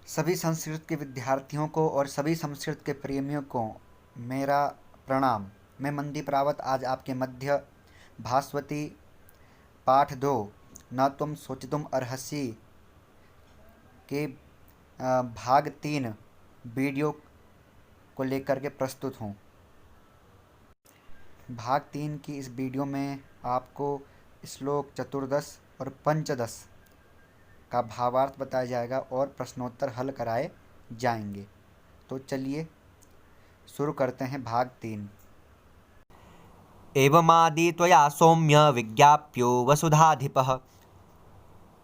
सभी संस्कृत के विद्यार्थियों को और सभी संस्कृत के प्रेमियों को मेरा प्रणाम। मैं मनदीप रावत आज आपके मध्य भास्वती पाठ 2 न तुम सोचितुम अर्हसि के भाग 3 वीडियो को लेकर के प्रस्तुत हूँ। भाग 3 की इस वीडियो में आपको श्लोक चतुर्दश और पंचदश का भावार्थ बताया जाएगा और प्रश्नोत्तर हल कराए जाएंगे। तो चलिए शुरू करते हैं भाग 3। एवमादि त्वया सौम्य विज्ञाप्यो वसुधाधिपः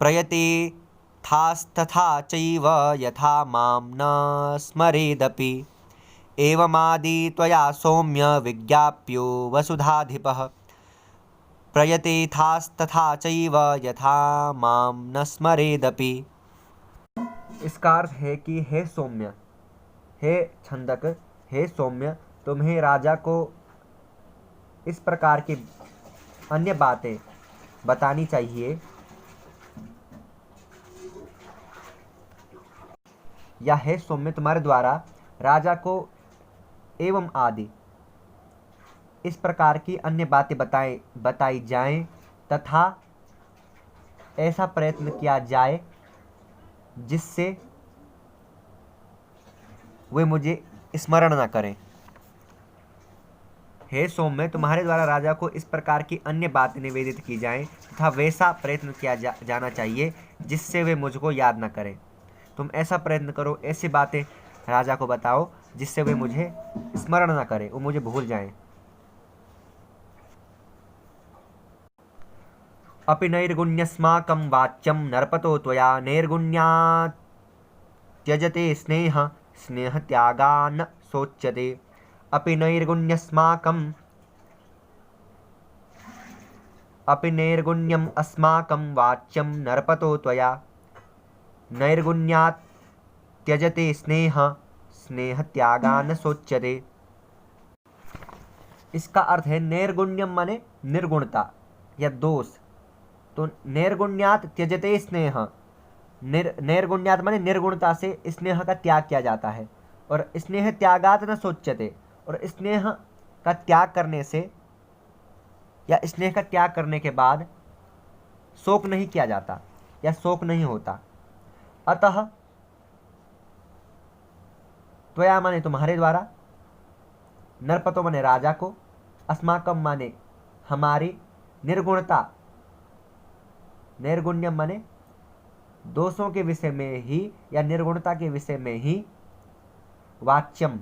प्रयतेथास्तथा चैव यथा मां न स्मरेदपि। एवमादि त्वया सौम्य विज्ञाप्यो वसुधाधिपः प्रयतेथास्तथा चैव यथा मां न स्मरेदपि। इसका अर्थ है कि हे सौम्य, हे छंदक, हे सौम्य, तुम्हें राजा को इस प्रकार की अन्य बातें बतानी चाहिए या हे सौम्य, तुम्हारे द्वारा राजा को एवं आदि इस प्रकार की अन्य बातें बताई जाएं तथा ऐसा प्रयत्न किया जाए जिससे वे मुझे स्मरण न करें। हे सौम्य, तुम्हारे द्वारा राजा को इस प्रकार की अन्य बातें निवेदित की जाएं तथा वैसा प्रयत्न किया जाना चाहिए जिससे वे मुझको याद न करें। तुम ऐसा प्रयत्न करो, ऐसी बातें राजा को बताओ जिससे वे मुझे स्मरण न करें, वो मुझे भूल जाएं। अपि नैर्गुण्यस्माकं वाच्यं नरपतो त्वया नैर्गुण्यात् त्यजते स्नेह स्नेहत्यागान् शोच्यते। अपि नैर्गुण्यम् अस्माकं वाच्यं नरपतो त्वया नैर्गुण्यात् त्यजते स्नेह स्नेहत्यागान् शोच्यते। इसका अर्थ है नैर्गुण्यम माने निर्गुणता या दोष। तो नैर्गुण्यात त्यजते स्नेह, नैर्गुण्यात माने निर्गुणता से स्नेह का त्याग किया जाता है। और स्नेह त्यागात न सोच्यते, और स्नेह का त्याग करने से या स्नेह का त्याग करने के बाद शोक नहीं किया जाता या शोक नहीं होता। अतः त्वया माने तुम्हारे द्वारा, नरपतो माने राजा को, अस्माकम माने हमारी, निर्गुणता नैर्गुण्यम माने दोषों के विषय में ही या निर्गुणता के विषय में ही, वाच्यम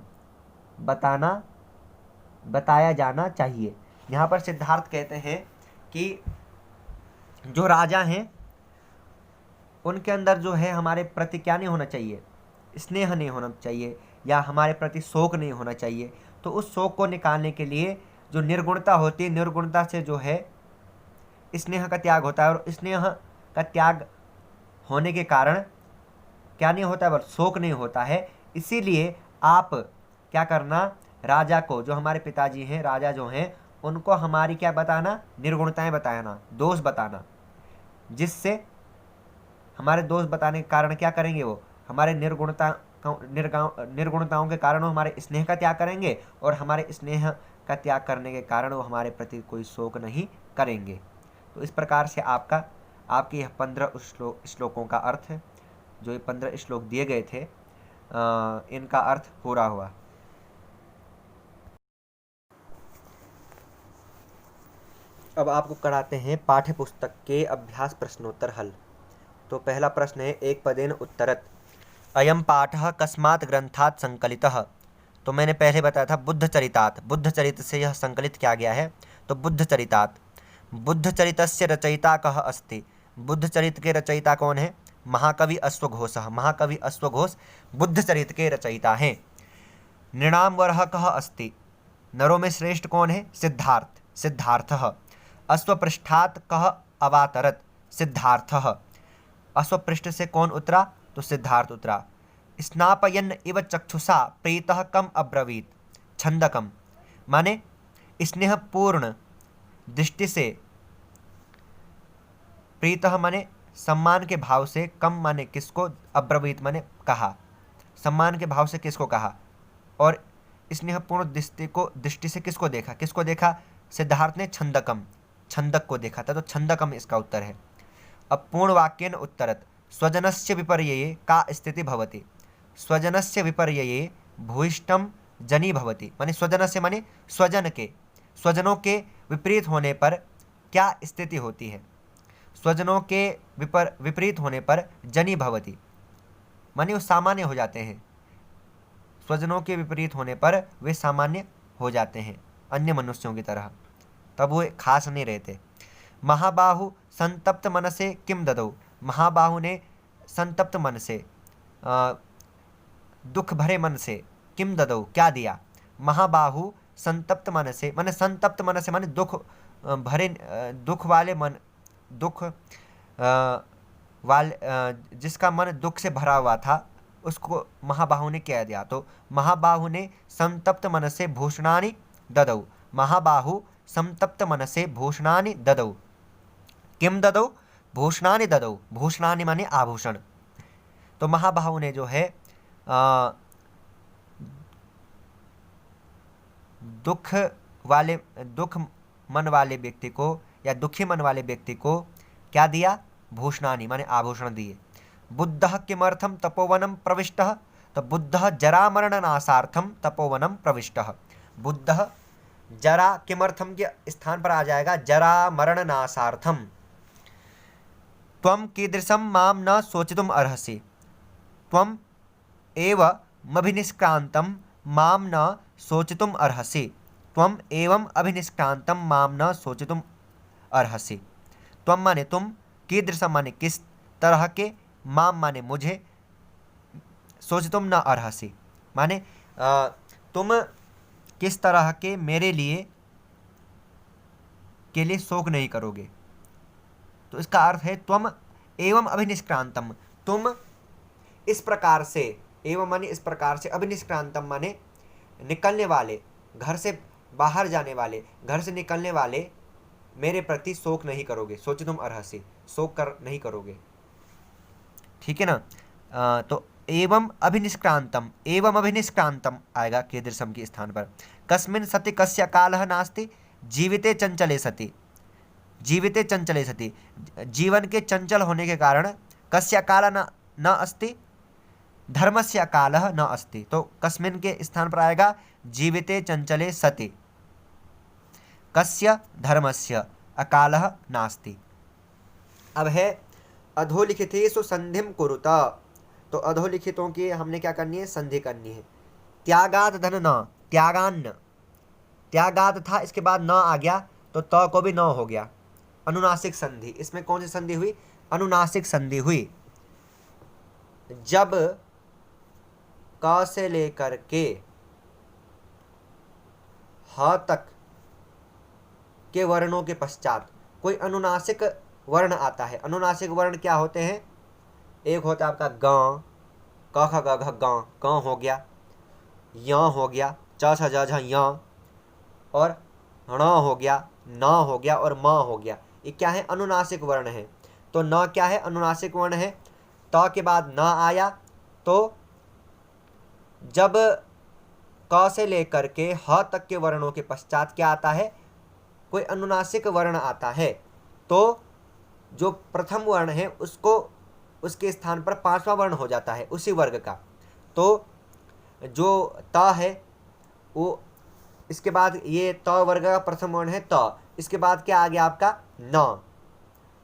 बताया जाना चाहिए। यहाँ पर सिद्धार्थ कहते हैं कि जो राजा हैं उनके अंदर जो है हमारे प्रति क्या नहीं होना चाहिए, स्नेह नहीं होना चाहिए या हमारे प्रति शोक नहीं होना चाहिए। तो उस शोक को निकालने के लिए जो निर्गुणता होती है, निर्गुणता से जो है स्नेह का त्याग होता है, और स्नेह का त्याग होने के कारण क्या नहीं होता है, बस शोक नहीं होता है। इसीलिए आप क्या करना, राजा को, जो हमारे पिताजी हैं, राजा जो हैं, उनको हमारी क्या बताना, निर्गुणताएं बताना, दोष बताना, जिससे हमारे दोष बताने के कारण क्या करेंगे, वो हमारे निर्गुणताओं के कारण वो हमारे स्नेह का त्याग करेंगे, और हमारे स्नेह का त्याग करने के कारण वो हमारे प्रति कोई शोक नहीं करेंगे। तो इस प्रकार से आपके यह 15 श्लोकों का अर्थ है, जो ये 15 श्लोक दिए गए थे, इनका अर्थ पूरा हुआ। अब आपको कराते हैं पाठ्य पुस्तक के अभ्यास प्रश्नोत्तर हल। तो पहला प्रश्न है, एक पदेन उत्तरत अयम पाठः कस्मात् ग्रंथात् संकलितः। तो मैंने पहले बताया था बुद्धचरितात्, बुद्धचरित से यह संकलित किया गया है। तो बुद्धचरितात्, बुद्धचरितस्य रचयिता कः अस्ति। बुद्धचरित के रचयिता कौन है, महाकवि अश्वघोषः। महाकवि अश्वघोष बुद्धचरित के रचयिता हैं। नृणाम वरः कः अस्ति, नरों में श्रेष्ठ कौन है, सिद्धार्थ, सिद्धार्थः। अश्वपृष्ठात् कः अवातरत, सिद्धार्थः। अश्वपृष्ठ से कौन उतरा, तो सिद्धार्थ उतरा। स्नापयन इव चक्षुषा प्रीतः कम अब्रवीत, छंदकम माने स्नेहपूर्ण दृष्टि से, प्रीतः माने सम्मान के भाव से कम माने किसको, अब्रवीत माने कहा, सम्मान के भाव से किसको कहा, और स्नेहपूर्ण दृष्टि से किसको देखा, किसको देखा, सिद्धार्थ ने छंदकम, छंदक को देखा था, तो छंदकम इसका उत्तर है। अब पूर्ण वाक्येन उत्तरत स्वजनस्य विपर्यये का स्थिति भवति, स्वजनस्य विपर्यये भूयिष्ठम जनी भवति, माने स्वजनस्य माने स्वजन के, स्वजनों के विपरीत होने पर क्या स्थिति होती है, स्वजनों के विपरीत होने पर जनी भवति माने वो सामान्य हो जाते हैं, स्वजनों के विपरीत होने पर वे सामान्य हो जाते हैं अन्य मनुष्यों की तरह, तब वो खास नहीं रहते। महाबाहु संतप्त मन से किम ददौ, महाबाहु ने संतप्त मन से दुख भरे मन से किम ददौ क्या दिया, महाबाहु संतप्त मन से माने संतप्त मन से माने दुख भरे दुख वाले मन, दुख वाले जिसका मन दुख से भरा हुआ था उसको महाबाहु ने क्या दिया, तो महाबाहु ने संतप्त मन से भूषणानि ददौ, महाबाहु संतप्त मन से भूषणानि ददौ, किम ददौ, भूषणानि ददौ, भूषणानि माने आभूषण, तो महाबाहु ने जो है दुख मन वाले व्यक्ति को या दुखी मन वाले व्यक्ति को क्या दिया, भूषणानि माने आभूषण दिए। बुद्धः किमर्थम तपोवनम प्रविष्टः, तो बुद्धः जरा मरणनाशार्थम तपोवनम प्रविष्टः, बुद्धः जरा किमर्थम के स्थान पर आ जाएगा जरा मरणनाशार्थम। त्वं कीदृशं मां न शोचितुम अर्हसि, त्वं एव अभिनिष्क्रांतं मां न शोचितुम अर्हसि, त्वं एवं अभिनिष्क्रांतं मां न शोचितुम अर्हसि, त्वं माने तुम, कीदृशं माने किस तरह के, मां माने मुझे, शोचितुम न अर्हसि माने तुम किस तरह के मेरे लिए शोक नहीं करोगे, तो इसका अर्थ है त्वम एवं अभिनिष्क्रांतम, तुम इस प्रकार से, एवं माने इस प्रकार से, अभिनिष्क्रांतम माने निकलने वाले, घर से बाहर जाने वाले, घर से निकलने वाले मेरे प्रति शोक नहीं करोगे, शोचितुम अर्हसि शोक कर नहीं करोगे, ठीक है ना। तो एवं अभिनिष्क्रांतम, एवं अभिनिष्क्रांतम आएगा कीदृशम के स्थान पर। कस्मिन् सति कस्य कालः नास्ति, जीविते चंचले सति, जीविते चंचले सति, जीवन के चंचल होने के कारण कस्य काल न अस्ति, धर्मस्य कालः न अस्ति, तो कस्मिन् के स्थान पर आएगा जीविते चंचले सति, कस्य धर्मस्य अकालः नास्ति। अब है अधोलिखितेषु संधिं कुरुत, तो अधोलिखितों की हमने क्या करनी है, संधि करनी है। त्यागात धन न, त्यागान्न, त्यागात था इसके बाद न आ गया तो त को भी न हो गया, अनुनासिक संधि, इसमें कौन सी संधि हुई, अनुनासिक संधि हुई। जब क से लेकर के ह तक के वर्णों के पश्चात कोई अनुनासिक वर्ण आता है, अनुनासिक वर्ण क्या होते हैं, एक होता है आपका ग, क ख ग घ ग, क हो गया, य हो गया, च छ ज झ य, और ण हो गया, न हो गया और म हो गया, ये क्या है, अनुनासिक वर्ण है। तो न क्या है, अनुनासिक वर्ण है, त के बाद न आया तो जब क से लेकर के ह तक के वर्णों के पश्चात क्या आता है, कोई अनुनासिक वर्ण आता है, तो जो प्रथम वर्ण है उसको, उसके स्थान पर पांचवा वर्ण हो जाता है उसी वर्ग का, तो जो त है वो, इसके बाद ये त वर्ग का प्रथम वर्ण है त, इसके बाद क्या आ गया आपका न,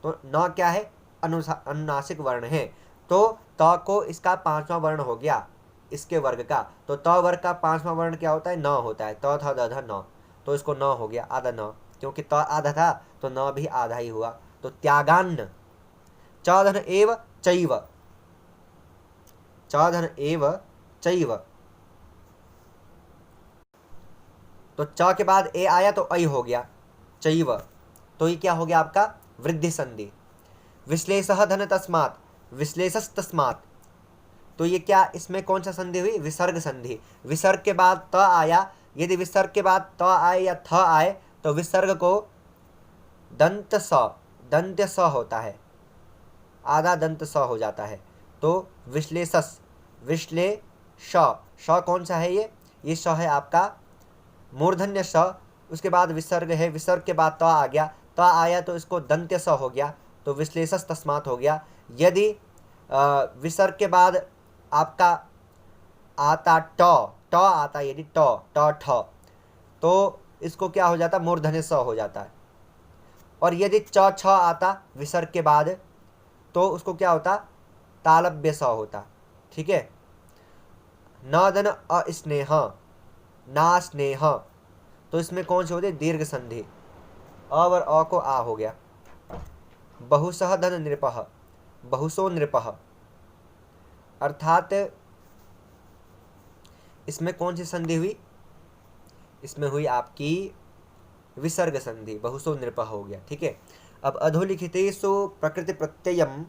तो न क्या है, अनुनासिक वर्ण है, तो त को इसका पांचवा वर्ण हो गया इसके वर्ग का, तो त वर्ग का पांचवा वर्ण क्या होता है, न होता है, त थ द ध न, तो इसको न हो गया, आधा न, क्योंकि त आधा था तो न भी आधा ही हुआ, तो त्यागान्न। च धन एव चैव, च धन एव चैव, तो च के बाद ए आया तो ऐ हो गया, चैव, तो ये क्या हो गया आपका वृद्धि संधि। विश्लेषः धन तस्मात्, विश्लेषस्तस्मात्, तो ये क्या, इसमें कौन सा संधि हुई, विसर्ग संधि, विसर्ग के बाद त आया, यदि विसर्ग के बाद त आए या थ आए तो विसर्ग को दंत स होता है, आधा दंत स हो जाता है। तो विश्लेषस, विश्लेष, श कौन सा है ये श है आपका मूर्धन्य स। उसके बाद विसर्ग है, विसर्ग के बाद त आ गया, त आया तो इसको दंत्य स हो गया, तो विश्लेषस तस्मात् हो गया। यदि विसर्ग के बाद आपका आता ट आता, यदि ट ठ, तो इसको क्या हो जाता, मूर्धन्य स हो जाता है। और यदि च छ आता विसर्ग के बाद तो उसको क्या होता, तालव्य स होता। ठीक है। न धन अस्नेह, ना स्नेह, तो इसमें कौन से होते, दीर्घ संधि, अ और अ को आ हो गया। बहुसह धन नृपः, बहुसो नृपः, अर्थात इसमें कौन सी संधि हुई, इसमें हुई आपकी विसर्ग संधि, बहुसो नृपः हो गया। ठीक है। अब अधोलिखितेषु प्रकृति प्रत्ययम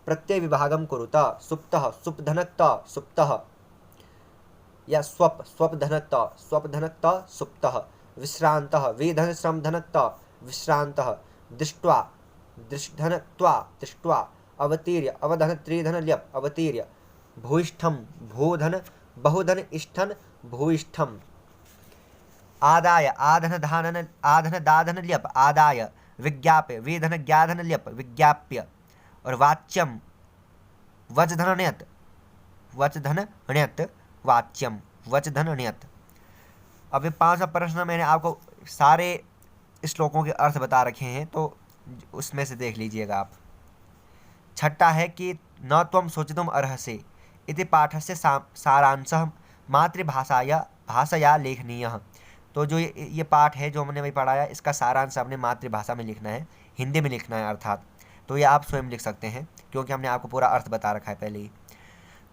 प्रत्यय विभागम कुरुता, सुप्तः सुपधनक सुप्तः, या स्वप स्वपधनक स्वपधनक सुप्तः, विश्रांतः विधन श्रम धनक विश्रांतः, दृष्ट्वा दृष्धनत्वा दृष्ट्वा, अवतीर्य अवधन त्रिधन ल्यप अवतीर्य, भूयिष्ठम भूधन बहुधन इष्ठन भूयिष्ठम, आदाय आधन धानन आधन दाधन ल्यप आदाय, विज्ञाप्य विधन ज्ञाधन ल्यप विज्ञाप्य, और वाच्यम वचधन ण्यत वचधन ण्यत वाच्यम वचधन ण्यत। अब ये 5वां प्रश्न मैंने आपको सारे श्लोकों के अर्थ बता रखे हैं, तो उसमें से देख लीजिएगा आप। छठा है कि न त्वं शोचितुम् अर्हसि इति पाठस्य सारांशः मातृभाषाया भाषया लेखनीयः। तो जो ये पाठ है जो हमने अभी पढ़ाया, इसका सारांश अपने मातृभाषा में लिखना है, हिंदी में लिखना है अर्थात। तो ये आप स्वयं लिख सकते हैं क्योंकि हमने आपको पूरा अर्थ बता रखा है पहले ही।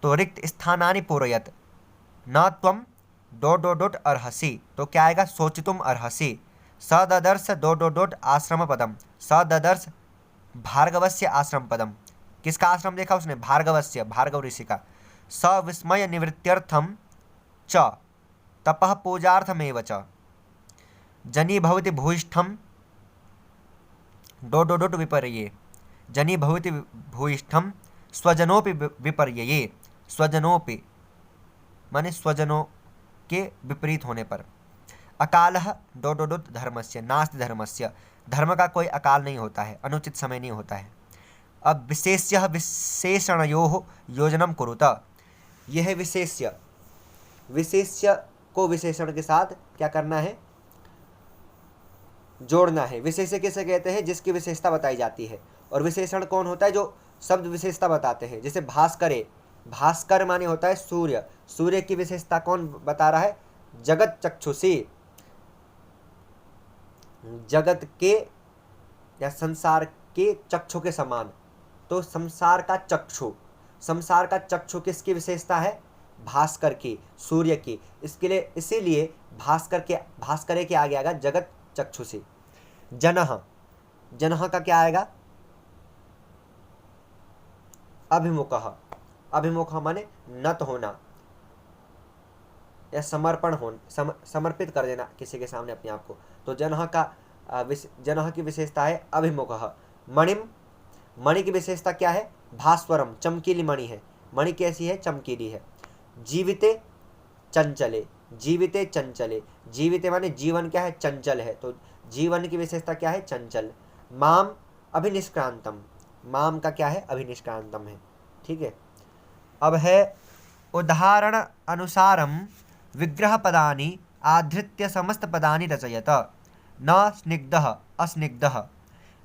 तो रिक्त स्थानानि पूरयत, न त्वं डोट अर्हसि, तो क्या आएगा, शोचितुम् अर्हसि। सददर्श डोट आश्रम पदम, सददर्श भार्गवस्य आश्रम पदम, किसका आश्रम देखा उसने, भार्गवस्य, भार्गव ऋषि का। सविस्मय निवृत्त्यर्थम च तपः पूजार्थमेव च, जनी भवति भूयिष्ठम डोट विपर्ये, जनी भवति भूयिष्ठम स्वजनोपि विपर्ये, स्वजनोपि माने स्वजनों के विपरीत होने पर। अकालः डोट धर्मस्य, नास्ति धर्मस्य, धर्म का कोई अकाल नहीं होता है, अनुचित समय नहीं होता है। अब विशेष्यः विशेषणयोः योजनं कुरुत, यह विशेष्य, विशेष्य को विशेषण के साथ क्या करना है, जोड़ना है। विशेष्य किसे कहते हैं, जिसकी विशेषता बताई जाती है। और विशेषण कौन होता है, जो शब्द विशेषता बताते हैं। जैसे भास्करे, भास्कर माने होता है सूर्य, सूर्य की विशेषता कौन बता रहा है, जगत चक्षुषी, जगत के या संसार के चक्षु के समान। तो संसार का चक्षु, संसार का चक्षु किसकी विशेषता है, भास्कर की, सूर्य की। इसके लिए इसीलिए भास्कर के आगे आएगा जगत चक्षुषी। जनः, जनः का क्या आएगा, अभिमुखः, अभिमुखः माने नत होना या समर्पण होना, समर्पित कर देना किसी के सामने अपने आप को। तो जनः का जनः की विशेषता है अभिमुखः। मणिम, मणि की विशेषता क्या है, भास्वरम, चमकीली मणि है। मणि कैसी है, चमकीली है। जीविते चंचले, जीविते चंचले, जीविते माने जीवन क्या है, चंचल है। तो जीवन की विशेषता क्या है, चंचल। माम अभिनिष्क्रांतम, माम का क्या है, अभिनिष्क्रांतम है। ठीक है। अब है उदाहरण अनुसारम विग्रह पदानि आधृत्य समस्त पदानि रचयत, न स्निग्धः अस्निग्धः,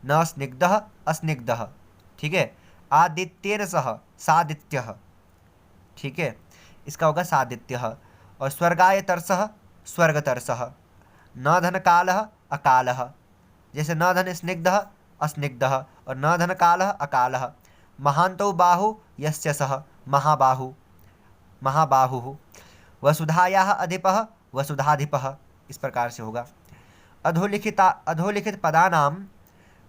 न स्निग्धः अस्निग्धः। ठीक है। आदित्येन सह सादित्यः, ठीक है, इसका होगा सादित्यः। और स्वर्गाय तरसः स्वर्गतरसः, न धन कालः अकालः, जैसे न धन स्निग्धः अस्निग्धः और न धन कालः अकालः। महान्तौ बाहु यस्य सः महाबाहु, महाबाहुः। वसुधायाः अधिपः वसुधाधिपः, इस प्रकार से होगा। अधोलिखित पदानां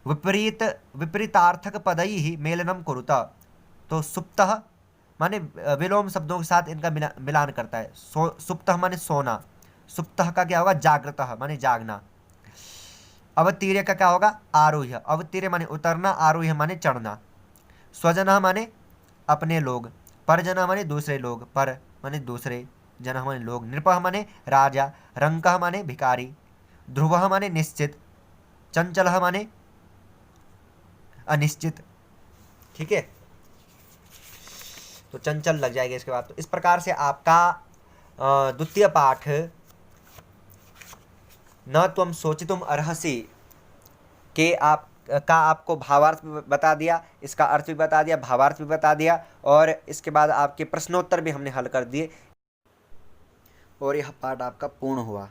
विपरीतार्थक पदैः मेलनं कुरुत, तो सुप्तः माने विलोम शब्दों के साथ इनका मिलान करता है। सुप्तः माने सोना, सुप्तः का क्या होगा, जागृतः माने जागना। अवतीर्य का क्या होगा, आरूह्य, अवतीर्य माने उतरना, आरूह्य माने चढ़ना। स्वजनः माने अपने लोग, परजनः माने दूसरे लोग, पर माने दूसरे, जनः माने लोग, नृपः माने राजा, रंकः माने भिखारी, ध्रुवः माने निश्चित, चंचलः माने अनिश्चित। ठीक है, तो चंचल लग जाएगा इसके बाद। तो इस प्रकार से आपका द्वितीय पाठ न त्वं शोचितुम अर्हसि के आपको भावार्थ भी बता दिया, इसका अर्थ भी बता दिया, भावार्थ भी बता दिया, और इसके बाद आपके प्रश्नोत्तर भी हमने हल कर दिए, और यह पाठ आपका पूर्ण हुआ।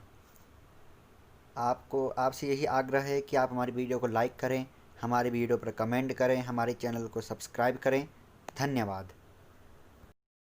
आपसे यही आग्रह है कि आप हमारी वीडियो को लाइक करें, हमारी वीडियो पर कमेंट करें, हमारे चैनल को सब्सक्राइब करें। धन्यवाद।